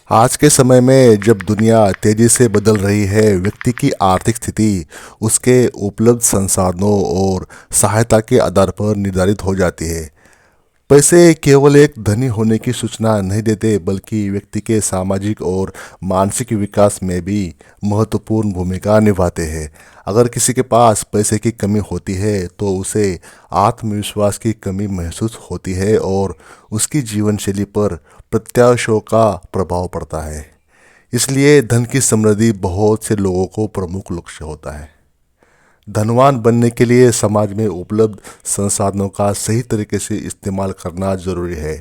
आज के समय में जब दुनिया तेजी से बदल रही है, व्यक्ति की आर्थिक स्थिति उसके उपलब्ध संसाधनों और सहायता के आधार पर निर्धारित हो जाती है। पैसे केवल एक धनी होने की सूचना नहीं देते, बल्कि व्यक्ति के सामाजिक और मानसिक विकास में भी महत्वपूर्ण भूमिका निभाते हैं। अगर किसी के पास पैसे की कमी होती है, तो उसे आत्मविश्वास की कमी महसूस होती है और उसकी जीवन शैली पर प्रत्याशों का प्रभाव पड़ता है। इसलिए धन की समृद्धि बहुत से लोगों को प्रमुख लक्ष्य होता है। धनवान बनने के लिए समाज में उपलब्ध संसाधनों का सही तरीके से इस्तेमाल करना जरूरी है।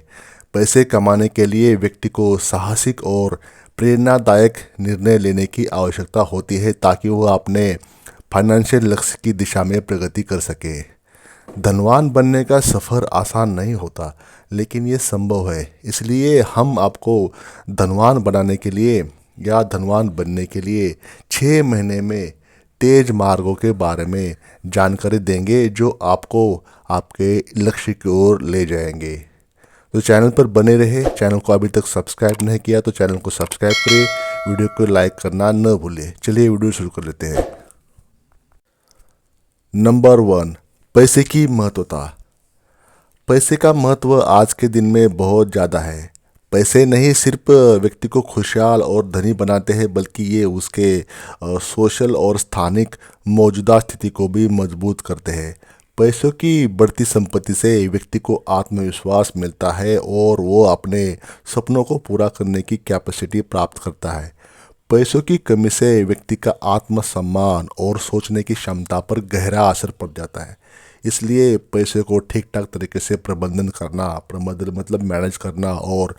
पैसे कमाने के लिए व्यक्ति को साहसिक और प्रेरणादायक निर्णय लेने की आवश्यकता होती है, ताकि वह अपने फाइनेंशियल लक्ष्य की दिशा में प्रगति कर सके। धनवान बनने का सफ़र आसान नहीं होता, लेकिन ये संभव है। इसलिए हम आपको धनवान बनाने के लिए या धनवान बनने के लिए 6 महीने में तेज मार्गों के बारे में जानकारी देंगे, जो आपको आपके लक्ष्य की ओर ले जाएंगे। तो चैनल पर बने रहे। चैनल को अभी तक सब्सक्राइब नहीं किया तो चैनल को सब्सक्राइब करिए, वीडियो को लाइक करना न भूलिए। चलिए वीडियो शुरू कर लेते हैं। नंबर 1, पैसे की महत्वता। पैसे का महत्व आज के दिन में बहुत ज़्यादा है। पैसे नहीं सिर्फ व्यक्ति को खुशहाल और धनी बनाते हैं, बल्कि ये उसके सोशल और स्थानिक मौजूदा स्थिति को भी मजबूत करते हैं। पैसों की बढ़ती संपत्ति से व्यक्ति को आत्मविश्वास मिलता है और वो अपने सपनों को पूरा करने की कैपेसिटी प्राप्त करता है। पैसों की कमी से व्यक्ति का आत्मसम्मान और सोचने की क्षमता पर गहरा असर पड़ जाता है। इसलिए पैसे को ठीक ठाक तरीके से प्रबंधन मतलब मैनेज करना और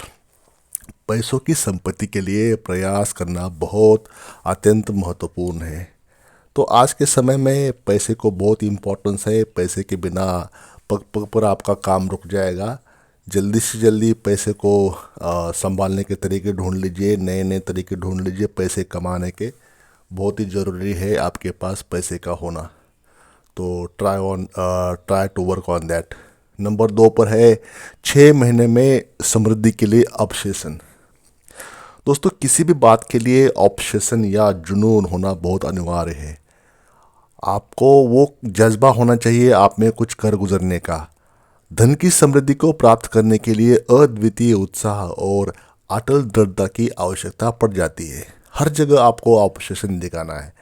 पैसों की संपत्ति के लिए प्रयास करना बहुत अत्यंत महत्वपूर्ण है। तो आज के समय में पैसे को बहुत इम्पोर्टेंस है। पैसे के बिना पग पग पर आपका काम रुक जाएगा। जल्दी से जल्दी पैसे को संभालने के तरीके ढूंढ लीजिए, नए नए तरीके ढूंढ लीजिए पैसे कमाने के। बहुत ही ज़रूरी है आपके पास पैसे का होना। तो try to work on that. Number 2 पर है 6 महीने में समृद्धि के लिए ऑब्सेशन। दोस्तों, किसी भी बात के लिए ऑब्सेशन या जुनून होना बहुत अनिवार्य है। आपको वो जज्बा होना चाहिए आप में कुछ कर गुजरने का। धन की समृद्धि को प्राप्त करने के लिए अद्वितीय उत्साह और अटल दृढ़ता की आवश्यकता पड़ जाती है। हर जगह आपको ऑब्सेशन दिखाना है,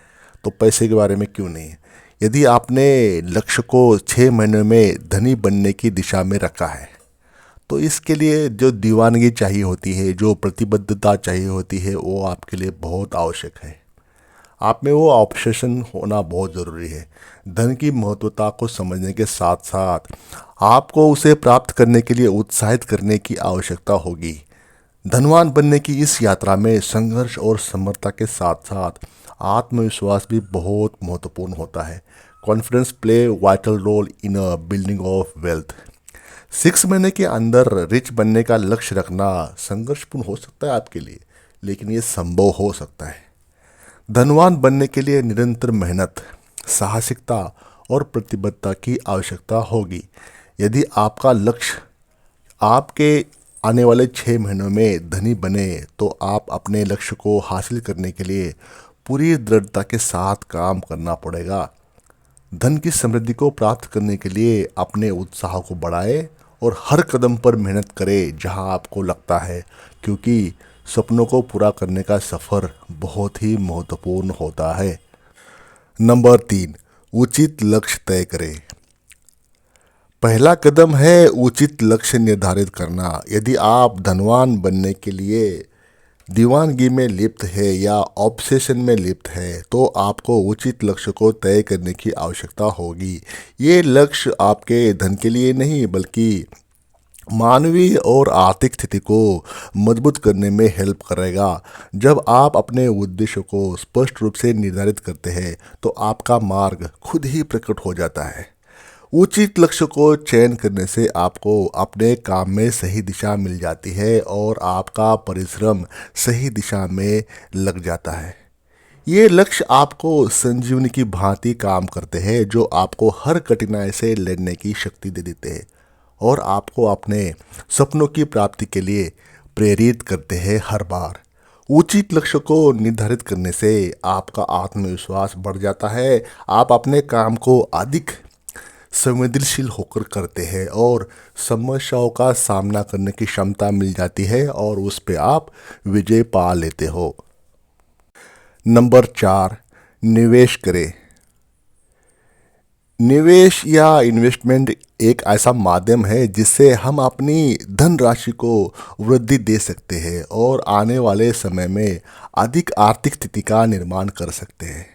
तो पैसे के बारे में क्यों नहीं। यदि आपने लक्ष्य को 6 महीने में धनी बनने की दिशा में रखा है, तो इसके लिए जो दीवानगी चाहिए होती है, जो प्रतिबद्धता चाहिए होती है, वो आपके लिए बहुत आवश्यक है। आप में वो ऑब्सेशन होना बहुत ज़रूरी है। धन की महत्वता को समझने के साथ साथ आपको उसे प्राप्त करने के लिए उत्साहित करने की आवश्यकता होगी। धनवान बनने की इस यात्रा में संघर्ष और समर्था के साथ साथ आत्मविश्वास भी बहुत महत्वपूर्ण होता है। Confidence play vital role in a building of wealth. 6 महीने के अंदर रिच बनने का लक्ष्य रखना संघर्षपूर्ण हो सकता है आपके लिए, लेकिन ये संभव हो सकता है। धनवान बनने के लिए निरंतर मेहनत, साहसिकता और प्रतिबद्धता की आवश्यकता होगी। यदि आपका लक्ष्य आपके आने वाले 6 महीनों में धनी बने, तो आप अपने लक्ष्य को हासिल करने के लिए पूरी दृढ़ता के साथ काम करना पड़ेगा। धन की समृद्धि को प्राप्त करने के लिए अपने उत्साह को बढ़ाएं और हर कदम पर मेहनत करें जहां आपको लगता है, क्योंकि सपनों को पूरा करने का सफ़र बहुत ही महत्वपूर्ण होता है। नंबर 3, उचित लक्ष्य तय करें। पहला कदम है उचित लक्ष्य निर्धारित करना। यदि आप धनवान बनने के लिए दीवानगी में लिप्त है या ऑब्सेशन में लिप्त है, तो आपको उचित लक्ष्य को तय करने की आवश्यकता होगी। ये लक्ष्य आपके धन के लिए नहीं, बल्कि मानवीय और आर्थिक स्थिति को मजबूत करने में हेल्प करेगा। जब आप अपने उद्देश्य को स्पष्ट रूप से निर्धारित करते हैं, तो आपका मार्ग खुद ही प्रकट हो जाता है। उचित लक्ष्य को चयन करने से आपको अपने काम में सही दिशा मिल जाती है और आपका परिश्रम सही दिशा में लग जाता है। ये लक्ष्य आपको संजीवनी की भांति काम करते हैं, जो आपको हर कठिनाई से लड़ने की शक्ति दे देते हैं और आपको अपने सपनों की प्राप्ति के लिए प्रेरित करते हैं हर बार। उचित लक्ष्य को निर्धारित करने से आपका आत्मविश्वास बढ़ जाता है। आप अपने काम को अधिक संवेदनशील होकर करते हैं और समस्याओं का सामना करने की क्षमता मिल जाती है और उस पे आप विजय पा लेते हो। नंबर 4, निवेश करें। निवेश या इन्वेस्टमेंट एक ऐसा माध्यम है जिससे हम अपनी धनराशि को वृद्धि दे सकते हैं और आने वाले समय में अधिक आर्थिक स्थिति का निर्माण कर सकते हैं।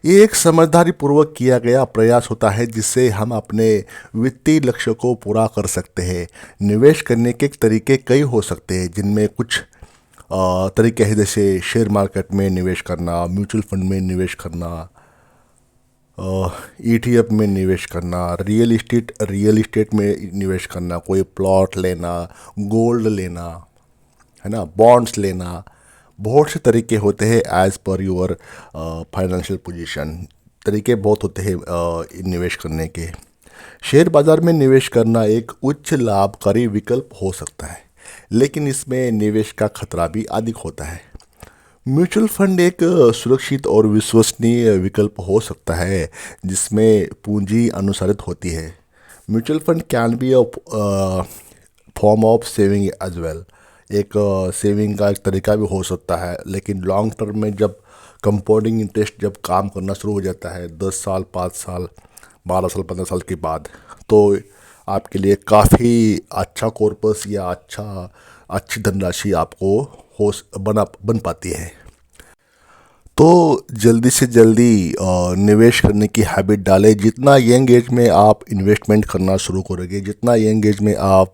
ये एक समझदारी पूर्वक किया गया प्रयास होता है जिससे हम अपने वित्तीय लक्ष्य को पूरा कर सकते हैं। निवेश करने के तरीके कई हो सकते हैं, जिनमें कुछ तरीके हैं जैसे शेयर मार्केट में निवेश करना, म्यूचुअल फंड में निवेश करना, ETF में निवेश करना, रियल इस्टेट में निवेश करना, कोई प्लॉट लेना, गोल्ड लेना, है ना, बॉन्ड्स लेना। बहुत से तरीके होते हैं as per your financial position. तरीके बहुत होते हैं निवेश करने के। शेयर बाज़ार में निवेश करना एक उच्च लाभकारी विकल्प हो सकता है, लेकिन इसमें निवेश का खतरा भी अधिक होता है। म्यूचुअल फंड एक सुरक्षित और विश्वसनीय विकल्प हो सकता है जिसमें पूंजी अनुसारित होती है। Mutual fund can be a form of saving as well. एक सेविंग का एक तरीका भी हो सकता है, लेकिन लॉन्ग टर्म में जब कंपाउंडिंग इंटरेस्ट जब काम करना शुरू हो जाता है 10 साल, 5 साल, 12 साल, 15 साल के बाद, तो आपके लिए काफ़ी अच्छा कॉर्पस या अच्छी धनराशि आपको बन पाती है। तो जल्दी से जल्दी निवेश करने की हैबिट डालें। जितना यंग एज में आप इन्वेस्टमेंट करना शुरू करोगे, जितना यंग एज में आप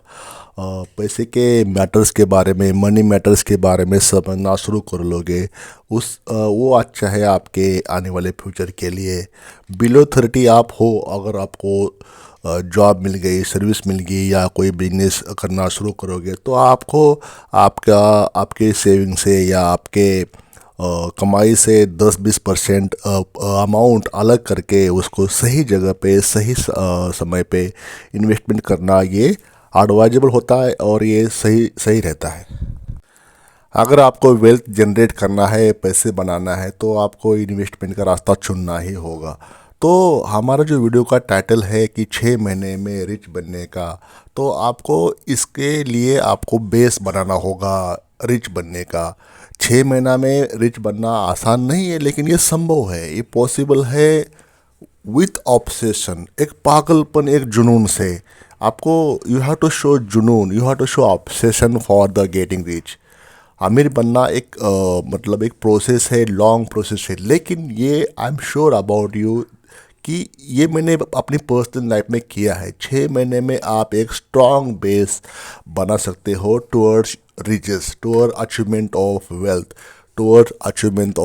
पैसे के मैटर्स के बारे में, मनी मैटर्स के बारे में समझना शुरू कर लोगे, वो अच्छा है आपके आने वाले फ्यूचर के लिए। बिलो 30 आप हो, अगर आपको जॉब मिल गई, सर्विस मिल गई या कोई बिजनेस करना शुरू करोगे, तो आपको आपके सेविंग से या आपके कमाई से 10-20% अमाउंट अलग करके उसको सही जगह पे सही समय पे इन्वेस्टमेंट करना, ये एडवाइजेबल होता है और ये सही रहता है। अगर आपको वेल्थ जनरेट करना है, पैसे बनाना है, तो आपको इन्वेस्टमेंट का रास्ता चुनना ही होगा। तो हमारा जो वीडियो का टाइटल है कि 6 महीने में रिच बनने का, तो आपको इसके लिए आपको बेस बनाना होगा रिच बनने का। 6 महीना में रिच बनना आसान नहीं है, लेकिन ये संभव है, ये पॉसिबल है विथ ऑब्सेशन, एक पागलपन, एक जुनून से। आपको यू हैव टू शो जुनून, you have to show obsession for the getting rich. अमीर बनना एक मतलब एक प्रोसेस है, लॉन्ग प्रोसेस है, लेकिन ये आई एम श्योर अबाउट यू कि ये मैंने अपनी पर्सनल लाइफ में किया है। 6 महीने में आप एक स्ट्रॉन्ग बेस बना सकते हो towards riches, toward achievement of wealth, towards achievement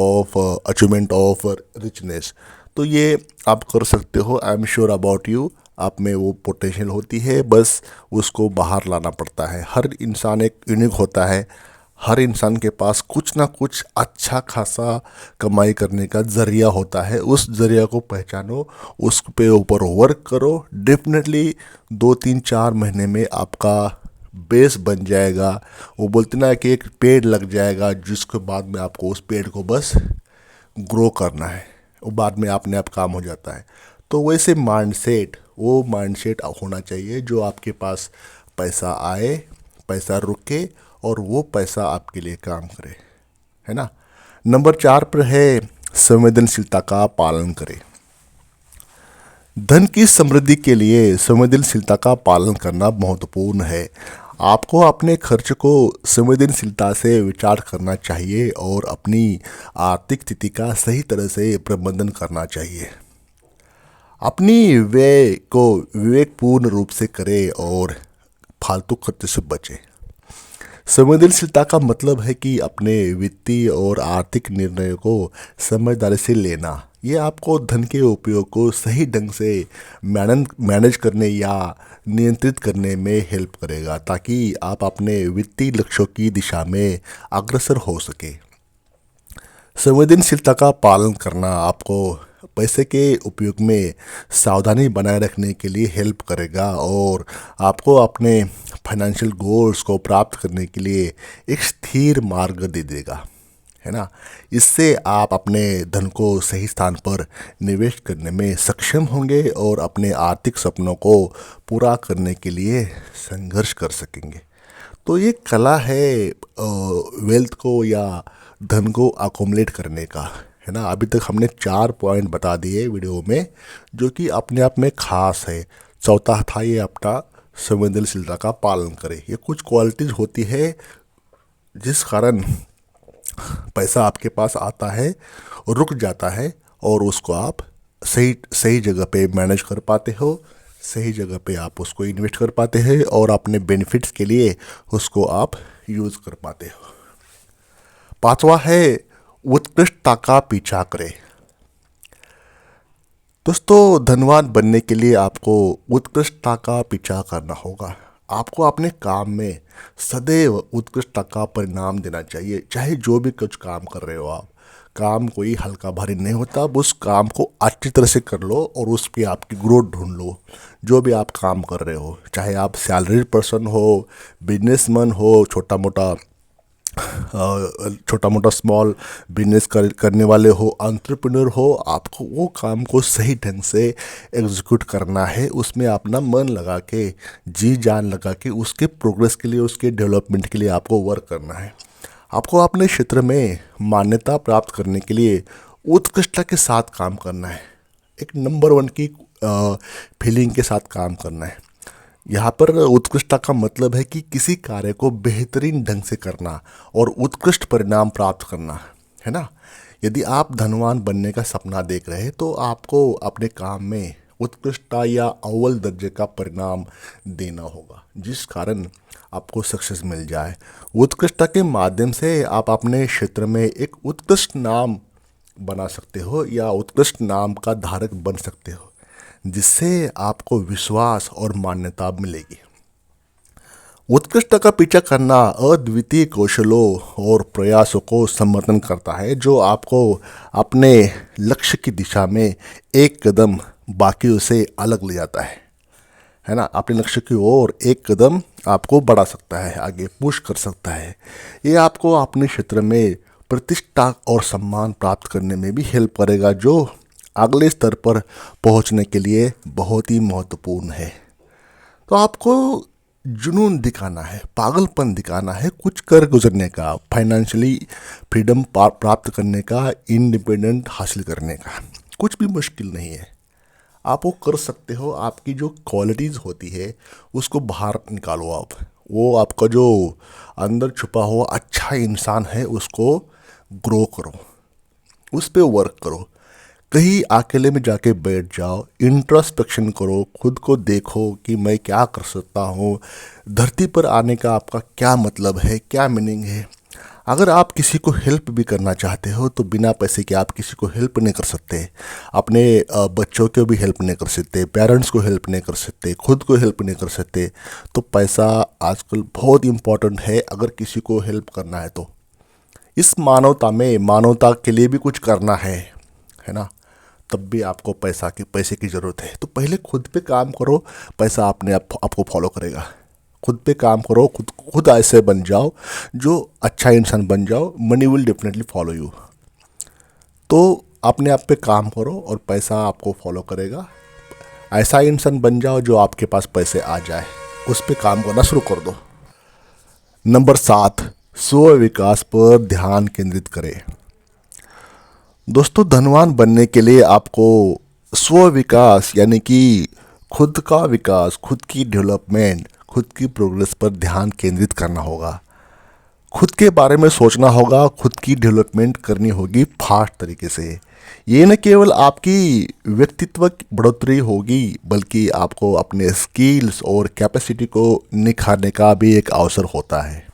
of richness. तो ये आप कर सकते हो। I am sure about you, आप में वो पोटेंशियल होती है, बस उसको बाहर लाना पड़ता है। हर इंसान एक यूनिक होता है, हर इंसान के पास कुछ ना कुछ अच्छा खासा कमाई करने का ज़रिया होता है। उस ज़रिया को पहचानो, उस पे ऊपर वर्क करो। डेफिनेटली 2-3-4 महीने में आपका बेस बन जाएगा। वो बोलते ना कि एक पेड़ लग जाएगा, जिसके बाद में आपको उस पेड़ को बस ग्रो करना है, वो बाद में अपने आप काम हो जाता है। तो वैसे वो माइंडसेट होना चाहिए जो आपके पास पैसा आए, पैसा रुके और वो पैसा आपके लिए काम करे, है ना। नंबर 4 पर है संवेदनशीलता का पालन करें। धन की समृद्धि के लिए संवेदनशीलता का पालन करना महत्वपूर्ण है। आपको अपने खर्च को संवेदनशीलता से विचार करना चाहिए और अपनी आर्थिक स्थिति का सही तरह से प्रबंधन करना चाहिए। अपनी व्यय को विवेकपूर्ण रूप से करें और फालतू खर्च से बचें। संवेदनशीलता का मतलब है कि अपने वित्तीय और आर्थिक निर्णयों को समझदारी से लेना। ये आपको धन के उपयोग को सही ढंग से मैनेज करने या नियंत्रित करने में हेल्प करेगा, ताकि आप अपने वित्तीय लक्ष्यों की दिशा में अग्रसर हो सके। संवेदनशीलता का पालन करना आपको पैसे के उपयोग में सावधानी बनाए रखने के लिए हेल्प करेगा और आपको अपने फाइनेंशियल गोल्स को प्राप्त करने के लिए एक स्थिर मार्ग दे देगा। है ना। इससे आप अपने धन को सही स्थान पर निवेश करने में सक्षम होंगे और अपने आर्थिक सपनों को पूरा करने के लिए संघर्ष कर सकेंगे। तो ये कला है वेल्थ को या धन को अकोमोलेट करने का, है ना। अभी तक हमने 4 पॉइंट बता दिए वीडियो में, जो कि अपने आप में खास है। चौथा था ये अपना संवेदनशीलता का पालन करें। ये कुछ क्वालिटीज होती है जिस कारण पैसा आपके पास आता है, रुक जाता है और उसको आप सही सही जगह पे मैनेज कर पाते हो, सही जगह पे आप उसको इन्वेस्ट कर पाते हैं और अपने बेनिफिट्स के लिए उसको आप यूज़ कर पाते हो। पांचवा है उत्कृष्टता का पीछा करें। दोस्तों, धनवान बनने के लिए आपको उत्कृष्टता का पीछा करना होगा। आपको अपने काम में सदैव उत्कृष्टता का परिणाम देना चाहिए। चाहे जो भी कुछ काम कर रहे हो आप, काम कोई हल्का भारी नहीं होता। अब उस काम को अच्छी तरह से कर लो और उस पर आपकी ग्रोथ ढूंढ लो। जो भी आप काम कर रहे हो, चाहे आप सैलरीड पर्सन हो, बिजनेसमैन हो, छोटा मोटा स्मॉल बिजनेस करने वाले हो, एंटरप्रेन्योर हो, आपको वो काम को सही ढंग से एग्जीक्यूट करना है। उसमें अपना मन लगा के, जी जान लगा के, उसके प्रोग्रेस के लिए, उसके डेवलपमेंट के लिए आपको वर्क करना है। आपको अपने क्षेत्र में मान्यता प्राप्त करने के लिए उत्कृष्टता के साथ काम करना है। एक नंबर 1 की फीलिंग के साथ काम करना है। यहाँ पर उत्कृष्टता का मतलब है कि किसी कार्य को बेहतरीन ढंग से करना और उत्कृष्ट परिणाम प्राप्त करना, है ना। यदि आप धनवान बनने का सपना देख रहे हैं तो आपको अपने काम में उत्कृष्टता या अव्वल दर्जे का परिणाम देना होगा, जिस कारण आपको सक्सेस मिल जाए। उत्कृष्टता के माध्यम से आप अपने क्षेत्र में एक उत्कृष्ट नाम बना सकते हो या उत्कृष्ट नाम का धारक बन सकते हो, जिससे आपको विश्वास और मान्यता मिलेगी। उत्कृष्टता का पीछा करना अद्वितीय कौशलों और प्रयासों को समर्थन करता है, जो आपको अपने लक्ष्य की दिशा में एक कदम बाकियों से अलग ले जाता है ना। अपने लक्ष्य की ओर एक कदम आपको बढ़ा सकता है, आगे पुश कर सकता है। ये आपको अपने क्षेत्र में प्रतिष्ठा और सम्मान प्राप्त करने में भी हेल्प करेगा, जो अगले स्तर पर पहुंचने के लिए बहुत ही महत्वपूर्ण है। तो आपको जुनून दिखाना है, पागलपन दिखाना है, कुछ कर गुजरने का, फाइनेंशियली फ्रीडम प्राप्त करने का, इंडिपेंडेंट हासिल करने का। कुछ भी मुश्किल नहीं है, आप वो कर सकते हो। आपकी जो क्वालिटीज़ होती है उसको बाहर निकालो आप। वो आपका जो अंदर छुपा हुआ अच्छा इंसान है उसको ग्रो करो, उस पर वर्क करो। कहीं अकेले में जाके बैठ जाओ, इंट्रोस्पेक्शन करो, खुद को देखो कि मैं क्या कर सकता हूँ, धरती पर आने का आपका क्या मतलब है, क्या मीनिंग है। अगर आप किसी को हेल्प भी करना चाहते हो तो बिना पैसे के आप किसी को हेल्प नहीं कर सकते। अपने बच्चों को भी हेल्प नहीं कर सकते, पेरेंट्स को हेल्प नहीं कर सकते, खुद को हेल्प नहीं कर सकते। तो पैसा आजकल बहुत इम्पोर्टेंट है अगर किसी को हेल्प करना है तो। इस मानवता में मानवता के लिए भी कुछ करना है ना। तब भी आपको पैसे की ज़रूरत है। तो पहले खुद पे काम करो, पैसा अपने आप आपको फॉलो करेगा। खुद पे काम करो, खुद ऐसे बन जाओ, जो अच्छा इंसान बन जाओ, money will definitely follow you. तो अपने आप पे काम करो और पैसा आपको फॉलो करेगा। ऐसा इंसान बन जाओ जो आपके पास पैसे आ जाए, उस पे काम करना शुरू कर दो। नंबर 7, स्व विकास पर ध्यान केंद्रित करें। दोस्तों, धनवान बनने के लिए आपको स्व विकास यानी कि खुद का विकास, खुद की डेवलपमेंट, खुद की प्रोग्रेस पर ध्यान केंद्रित करना होगा। खुद के बारे में सोचना होगा, खुद की डेवलपमेंट करनी होगी फास्ट तरीके से। ये न केवल आपकी व्यक्तित्व की बढ़ोतरी होगी, बल्कि आपको अपने स्किल्स और कैपेसिटी को निखारने का भी एक अवसर होता है।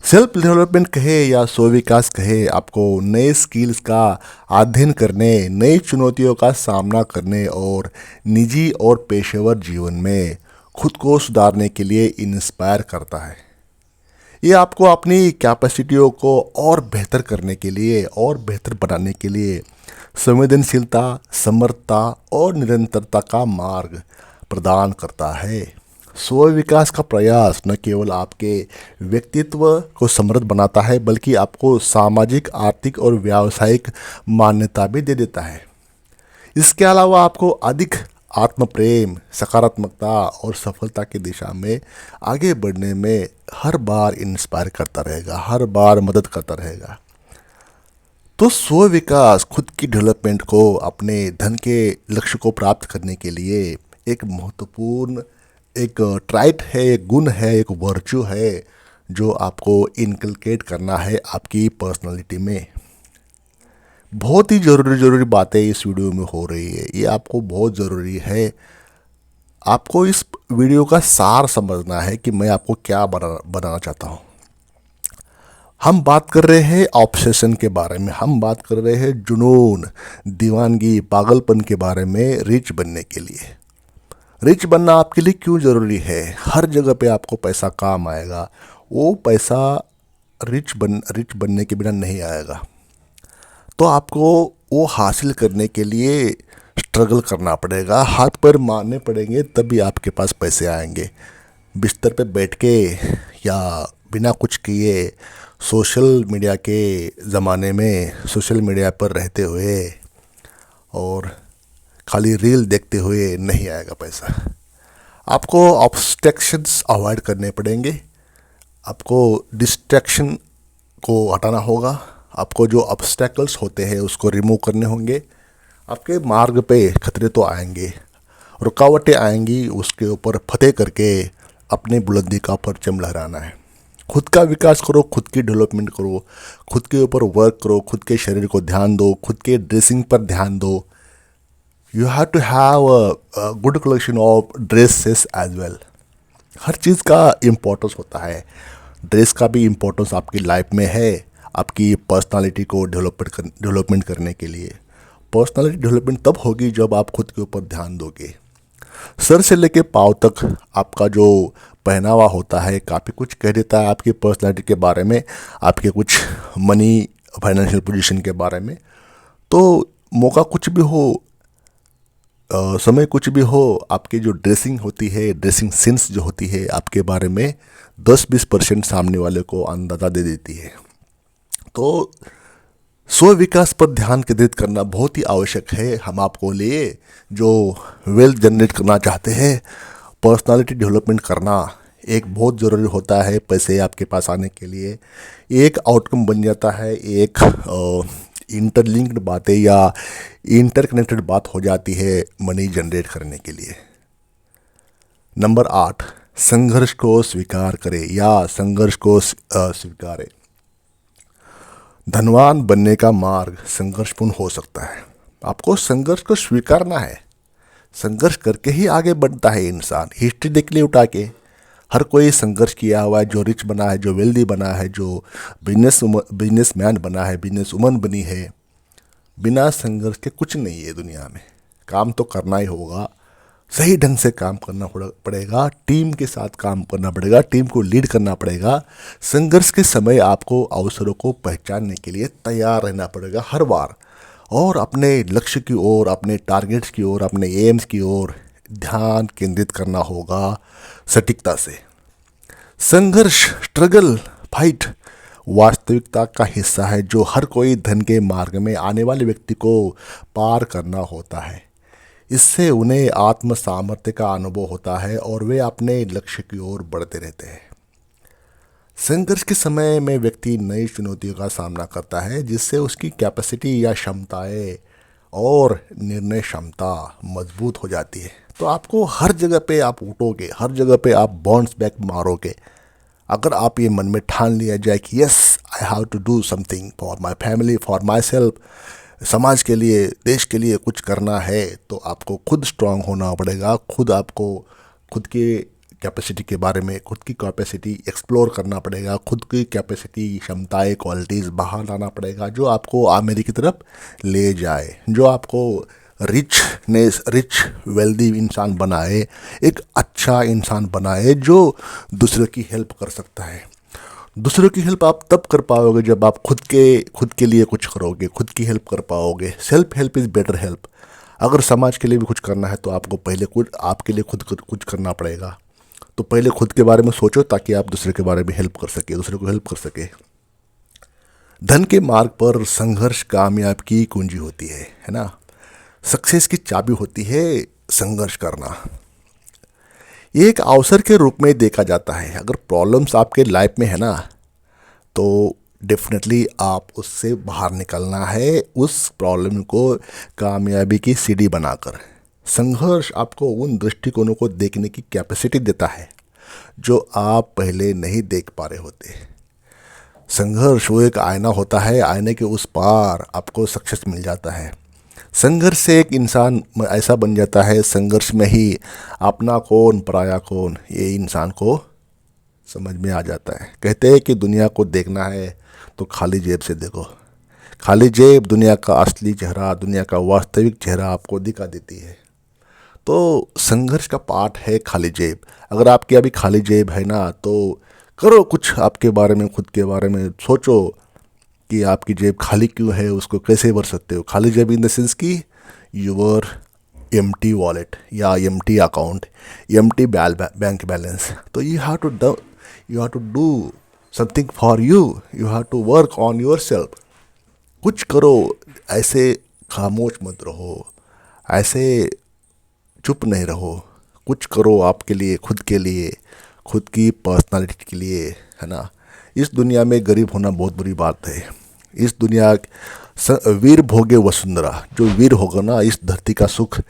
सेल्फ डेवलपमेंट कहे या स्व विकास कहे, आपको नए स्किल्स का अध्ययन करने, नई चुनौतियों का सामना करने और निजी और पेशेवर जीवन में खुद को सुधारने के लिए इंस्पायर करता है। ये आपको अपनी कैपेसिटियों को और बेहतर करने के लिए और बेहतर बनाने के लिए संवेदनशीलता, समर्थता और निरंतरता का मार्ग प्रदान करता है। स्व विकास का प्रयास न केवल आपके व्यक्तित्व को समृद्ध बनाता है बल्कि आपको सामाजिक, आर्थिक और व्यावसायिक मान्यता भी दे देता है। इसके अलावा आपको अधिक आत्म प्रेम, सकारात्मकता और सफलता की दिशा में आगे बढ़ने में हर बार इंस्पायर करता रहेगा, हर बार मदद करता रहेगा। तो स्व विकास खुद की डेवलपमेंट को अपने धन के लक्ष्य को प्राप्त करने के लिए एक महत्वपूर्ण, एक ट्राइट है, एक गुण है, एक वर्च्यू है जो आपको इनकलकेट करना है आपकी पर्सनालिटी में। बहुत ही ज़रूरी बातें इस वीडियो में हो रही है, ये आपको बहुत ज़रूरी है। आपको इस वीडियो का सार समझना है कि मैं आपको क्या बनाना चाहता हूँ। हम बात कर रहे हैं ऑब्सेशन के बारे में, हम बात कर रहे हैं जुनून, दीवानगी, पागलपन के बारे में रिच बनने के लिए। रिच बनना आपके लिए क्यों ज़रूरी है? हर जगह पे आपको पैसा काम आएगा, वो पैसा रिच बनने के बिना नहीं आएगा। तो आपको वो हासिल करने के लिए स्ट्रगल करना पड़ेगा, हाथ पैर मारने पड़ेंगे, तभी आपके पास पैसे आएंगे। बिस्तर पे बैठ के या बिना कुछ किए सोशल मीडिया के ज़माने में सोशल मीडिया पर रहते हुए और खाली रील देखते हुए नहीं आएगा पैसा। आपको ऑब्स्ट्रक्शंस अवॉइड करने पड़ेंगे, आपको डिस्ट्रैक्शन को हटाना होगा, आपको जो ऑब्स्टैकल्स होते हैं उसको रिमूव करने होंगे। आपके मार्ग पे खतरे तो आएंगे, रुकावटें आएंगी, उसके ऊपर फतेह करके अपनी बुलंदी का परचम लहराना है। खुद का विकास करो, खुद की डेवलपमेंट करो, खुद के ऊपर वर्क करो, खुद के शरीर को ध्यान दो, खुद के ड्रेसिंग पर ध्यान दो। You have to have a good collection of dresses as well. हर चीज़ का इम्पोर्टेंस होता है, ड्रेस का भी इम्पोर्टेंस आपकी लाइफ में है, आपकी पर्सनालिटी को डेवलपमेंट करने के लिए। पर्सनालिटी डेवलपमेंट तब होगी जब आप खुद के ऊपर ध्यान दोगे। सर से लेके पाँव तक आपका जो पहनावा होता है काफ़ी कुछ कह देता है आपकी पर्सनालिटी के बारे में, आपके कुछ मनी, फाइनेंशियल पोजीशन के बारे में। तो मौका कुछ भी हो, समय कुछ भी हो, आपकी जो ड्रेसिंग होती है, ड्रेसिंग सेंस जो होती है आपके बारे में 10-20% सामने वाले को अंदाज़ा दे देती है। तो स्व विकास पर ध्यान केंद्रित करना बहुत ही आवश्यक है हम आपको लिए जो वेल्थ जनरेट करना चाहते हैं। पर्सनालिटी डेवलपमेंट करना एक बहुत ज़रूरी होता है पैसे आपके पास आने के लिए। एक आउटकम बन जाता है, एक इंटरलिंक्ड बातें या इंटरकनेक्टेड बात हो जाती है मनी जनरेट करने के लिए। नंबर 8, संघर्ष को स्वीकार करें या संघर्ष को स्वीकारें। धनवान बनने का मार्ग संघर्षपूर्ण हो सकता है, आपको संघर्ष को स्वीकारना है। संघर्ष करके ही आगे बढ़ता है इंसान। हिस्ट्री देख लिए उठा के, हर कोई संघर्ष किया हुआ है, जो रिच बना है, जो वेल्दी बना है, जो बिजनेसमैन बना है, बिजनेस वुमन बनी है। बिना संघर्ष के कुछ नहीं है दुनिया में। काम तो करना ही होगा, सही ढंग से काम करना पड़ेगा, टीम के साथ काम करना पड़ेगा, टीम को लीड करना पड़ेगा। संघर्ष के समय आपको अवसरों को पहचानने के लिए तैयार रहना पड़ेगा हर बार, और अपने लक्ष्य की ओर, अपने टारगेट्स की ओर, अपने एम्स की ओर ध्यान केंद्रित करना होगा सटीकता से। संघर्ष, स्ट्रगल, फाइट वास्तविकता का हिस्सा है जो हर कोई धन के मार्ग में आने वाले व्यक्ति को पार करना होता है। इससे उन्हें आत्म सामर्थ्य का अनुभव होता है और वे अपने लक्ष्य की ओर बढ़ते रहते हैं। संघर्ष के समय में व्यक्ति नई चुनौतियों का सामना करता है जिससे उसकी कैपेसिटी या क्षमताएं और निर्णय क्षमता मजबूत हो जाती है। तो आपको हर जगह पे आप उठोगे, हर जगह पे आप बाउंस बैक मारोगे। अगर आप ये मन में ठान लिया जाए कि yes I have to do something for my family, for myself, समाज के लिए, देश के लिए कुछ करना है, तो आपको खुद स्ट्रांग होना पड़ेगा। खुद आपको खुद की कैपेसिटी के बारे में, खुद की कैपेसिटी एक्सप्लोर करना पड़ेगा, खुद की कैपेसिटी, क्षमताएं, क्वालिटीज़ बाहर लाना पड़ेगा जो आपको आमेरी की तरफ ले जाए, जो आपको रिच वेल्दी इंसान बनाए, एक अच्छा इंसान बनाए जो दूसरों की हेल्प कर सकता है। दूसरों की हेल्प आप तब कर पाओगे जब आप खुद के लिए कुछ करोगे, खुद की हेल्प कर पाओगे। Self help is better help. अगर समाज के लिए भी कुछ करना है तो आपको पहले आपके लिए खुद कुछ करना पड़ेगा। तो पहले खुद के बारे में सोचो ताकि आप दूसरे के बारे में हेल्प कर सके, दूसरे को हेल्प कर सके। धन के मार्ग पर संघर्ष कामयाब की कुंजी होती है ना। सक्सेस की चाबी होती है संघर्ष करना। ये एक अवसर के रूप में देखा जाता है। अगर प्रॉब्लम्स आपके लाइफ में है ना, तो डेफिनेटली आप उससे बाहर निकलना है, उस प्रॉब्लम को कामयाबी की सीढ़ी बनाकर। संघर्ष आपको उन दृष्टिकोणों को देखने की कैपेसिटी देता है जो आप पहले नहीं देख पा रहे होते। संघर्ष वो एक आईना होता है, आईने के उस पार आपको सक्सेस मिल जाता है। संघर्ष से एक इंसान ऐसा बन जाता है, संघर्ष में ही अपना कौन पराया कौन ये इंसान को समझ में आ जाता है। कहते हैं कि दुनिया को देखना है तो खाली जेब से देखो। खाली जेब दुनिया का असली चेहरा, दुनिया का वास्तविक चेहरा आपको दिखा देती है। तो संघर्ष का पार्ट है खाली जेब। अगर आपकी अभी खाली जेब है ना, तो करो कुछ आपके बारे में, खुद के बारे में सोचो कि आपकी जेब खाली क्यों है, उसको कैसे भर सकते हो। खाली जेब इन द सेंस की यूर एम्प्टी वॉलेट या empty account, empty bank balance. तो you have to do something for you, you have to work on yourself. कुछ करो, ऐसे खामोश मत रहो, ऐसे चुप नहीं रहो। कुछ करो आपके लिए, खुद के लिए, खुद की पर्सनालिटी के लिए, है ना। इस दुनिया में गरीब होना बहुत बुरी बात है। इस दुनिया वीर भोगे वसुंधरा, जो वीर होगा ना, इस धरती का सुख,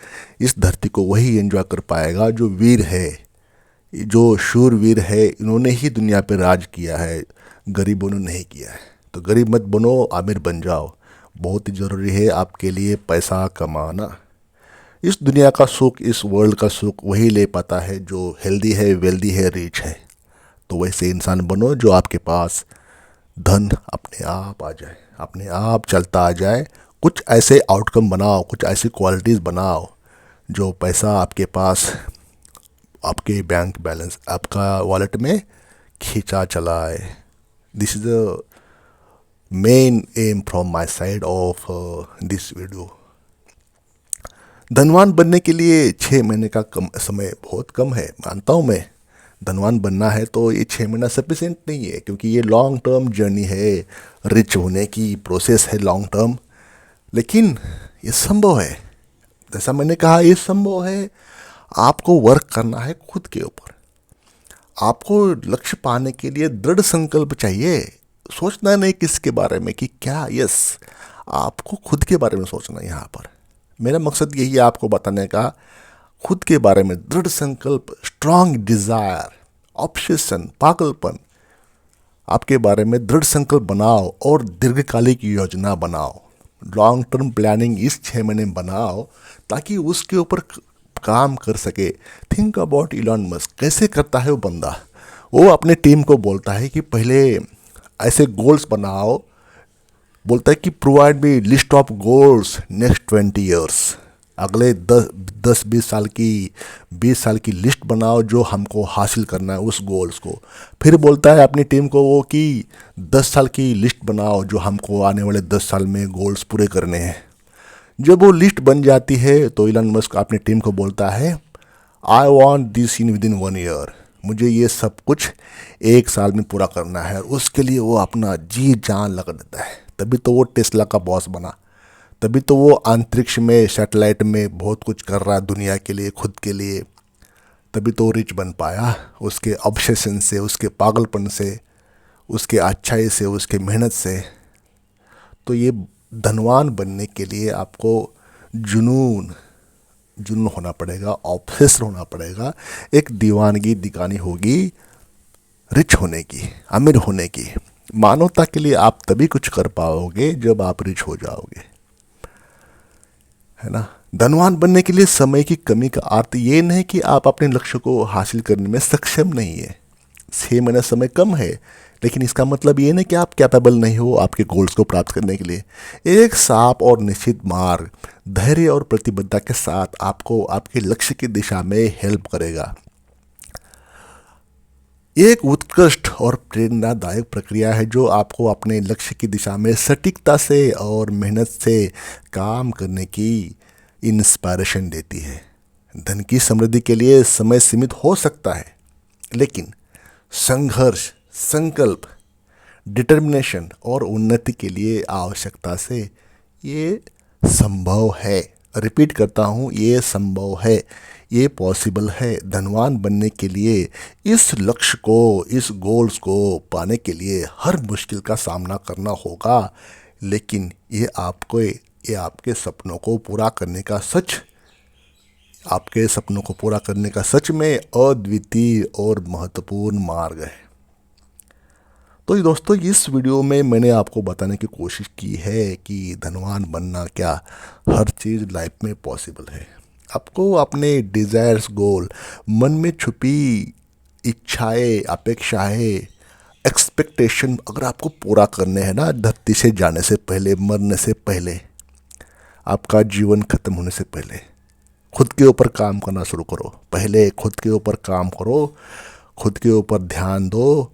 इस धरती को वही एंजॉय कर पाएगा जो वीर है, जो शूरवीर है। इन्होंने ही दुनिया पे राज किया है, गरीबों ने नहीं किया है। तो गरीब मत बनो, आमिर बन जाओ। बहुत ही ज़रूरी है आपके लिए पैसा कमाना। इस दुनिया का सुख, इस वर्ल्ड का सुख वही ले पाता है जो हेल्दी है, वेल्दी है, रिच है। तो वैसे इंसान बनो जो आपके पास धन अपने आप आ जाए, अपने आप चलता आ जाए। कुछ ऐसे आउटकम बनाओ, कुछ ऐसी क्वालिटीज़ बनाओ जो पैसा आपके पास, आपके बैंक बैलेंस, आपका वॉलेट में खींचा चला है। This is the main am from my side of this video. धनवान बनने के लिए 6 महीने का समय बहुत कम है, मानता हूँ मैं। धनवान बनना है तो ये 6 महीना सफिशिएंट नहीं है, क्योंकि ये लॉन्ग टर्म जर्नी है। रिच होने की प्रोसेस है लॉन्ग टर्म, लेकिन ये संभव है। जैसा मैंने कहा, ये संभव है। आपको वर्क करना है खुद के ऊपर। आपको लक्ष्य पाने के लिए दृढ़ संकल्प चाहिए। सोचना नहीं किसके बारे में कि क्या, यस, आपको खुद के बारे में सोचना है। यहाँ पर मेरा मकसद यही है आपको बताने का, खुद के बारे में दृढ़ संकल्प, स्ट्रांग डिज़ायर, ऑब्सेशन, पागलपन। आपके बारे में दृढ़ संकल्प बनाओ और दीर्घकालिक योजना बनाओ। लॉन्ग टर्म प्लानिंग इस 6 महीने बनाओ ताकि उसके ऊपर काम कर सके। थिंक अबाउट इलॉन मस्क, कैसे करता है वो बंदा। वो अपने टीम को बोलता है कि पहले ऐसे गोल्स बनाओ, बोलता है कि provide me list of goals next 20 years. अगले 10-20 साल की, 20 साल की लिस्ट बनाओ जो हमको हासिल करना है उस गोल्स को। फिर बोलता है अपनी टीम को वो कि 10 साल की लिस्ट बनाओ जो हमको आने वाले 10 साल में गोल्स पूरे करने हैं। जब वो लिस्ट बन जाती है तो इलॉन मस्क अपनी टीम को बोलता है, I want this in within 1 year. मुझे ये सब कुछ 1 साल में पूरा करना है। और उसके लिए वो अपना जी जान लगा देता है। तभी तो वो टेस्ला का बॉस बना, तभी तो वो अंतरिक्ष में, सैटेलाइट में बहुत कुछ कर रहा है दुनिया के लिए, खुद के लिए। तभी तो वो रिच बन पाया, उसके ऑब्सेशन से, उसके पागलपन से, उसके अच्छाई से, उसके मेहनत से। तो ये धनवान बनने के लिए आपको जुनून होना पड़ेगा, ऑब्सेशन होना पड़ेगा। एक दीवानगी दिखानी होगी रिच होने की, अमीर होने की। मानवता के लिए आप तभी कुछ कर पाओगे जब आप रिच हो जाओगे, है ना। धनवान बनने के लिए समय की कमी का अर्थ ये नहीं कि आप अपने लक्ष्य को हासिल करने में सक्षम नहीं है। 6 महीना समय कम है, लेकिन इसका मतलब ये नहीं कि आप कैपेबल नहीं हो आपके गोल्स को प्राप्त करने के लिए। एक साफ और निश्चित मार्ग, धैर्य और प्रतिबद्धता के साथ आपको आपके लक्ष्य की दिशा में हेल्प करेगा। एक उत्कृष्ट और प्रेरणादायक प्रक्रिया है जो आपको अपने लक्ष्य की दिशा में सटीकता से और मेहनत से काम करने की इंस्पायरेशन देती है। धन की समृद्धि के लिए समय सीमित हो सकता है, लेकिन संघर्ष, संकल्प, डिटर्मिनेशन और उन्नति के लिए आवश्यकता से ये संभव है। रिपीट करता हूँ, ये संभव है, ये पॉसिबल है। धनवान बनने के लिए, इस लक्ष्य को, इस गोल्स को पाने के लिए हर मुश्किल का सामना करना होगा, लेकिन ये आपके सपनों को पूरा करने का सच में अद्वितीय और महत्वपूर्ण मार्ग है। तो दोस्तों, इस वीडियो में मैंने आपको बताने की कोशिश की है कि धनवान बनना क्या हर चीज़ लाइफ में पॉसिबल है। आपको अपने डिज़ायर्स, गोल, मन में छुपी इच्छाएं, अपेक्षाएं, एक्सपेक्टेशन अगर आपको पूरा करने हैं ना, धरती से जाने से पहले, मरने से पहले, आपका जीवन खत्म होने से पहले, खुद के ऊपर काम करना शुरू करो। पहले खुद के ऊपर काम करो, खुद के ऊपर ध्यान दो,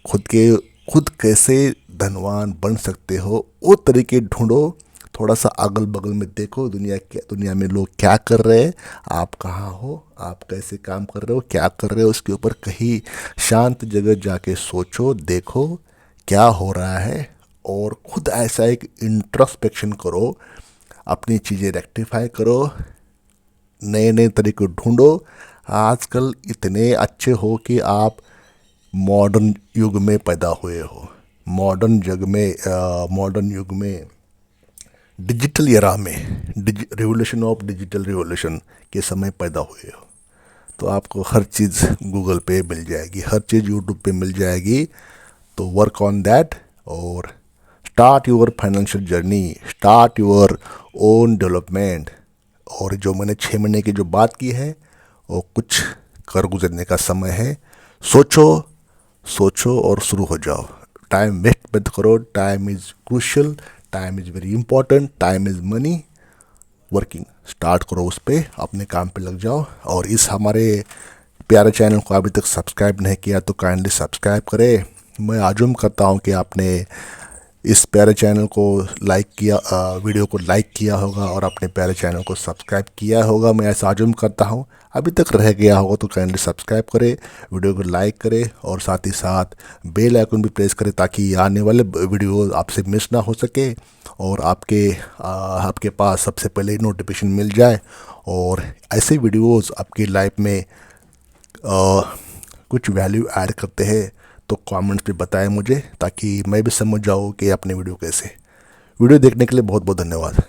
खुद कैसे धनवान बन सकते हो वो तरीके ढूंढो। थोड़ा सा अगल बगल में देखो, दुनिया में लोग क्या कर रहे हैं, आप कहाँ हो, आप कैसे काम कर रहे हो, क्या कर रहे हो, उसके ऊपर कहीं शांत जगह जाके सोचो, देखो क्या हो रहा है, और खुद ऐसा एक इंट्रोस्पेक्शन करो, अपनी चीज़ें रेक्टिफाई करो, नए नए तरीके ढूंढो। आजकल इतने अच्छे हो कि आप मॉडर्न युग में पैदा हुए हो, मॉडर्न युग में, डिजिटल एरा में, डिजिटल रिवोल्यूशन के समय पैदा हुए हो। तो आपको हर चीज़ गूगल पे मिल जाएगी, हर चीज़ यूट्यूब पे मिल जाएगी। तो वर्क ऑन दैट और start your financial journey, start your own development. और जो मैंने 6 महीने की जो बात की है, वो कुछ कर गुजरने का समय है। सोचो और शुरू हो जाओ। टाइम वेस्ट मत करो। Time is crucial, time is very important, time is money. Working start करो, उस पर अपने काम पे लग जाओ। और इस हमारे प्यारे चैनल को अभी तक सब्सक्राइब नहीं किया तो काइंडली सब्सक्राइब करें। मैं आजुम करता हूँ कि आपने इस प्यारे चैनल को लाइक किया, वीडियो को लाइक किया होगा और अपने प्यारे चैनल को सब्सक्राइब किया होगा। मैं ऐसा आजुम करता हूँ। अभी तक रह गया होगा तो काइंडली सब्सक्राइब करें, वीडियो को लाइक करें और साथ ही साथ बेल आइकन भी प्रेस करें ताकि आने वाले वीडियो आपसे मिस ना हो सके और आपके पास सबसे पहले नोटिफिकेशन मिल जाए। और ऐसे वीडियोस आपकी लाइफ में कुछ वैल्यू ऐड करते हैं तो कमेंट्स पे बताएं मुझे, ताकि मैं भी समझ जाऊँ कि अपने वीडियो कैसे। वीडियो देखने के लिए बहुत बहुत धन्यवाद।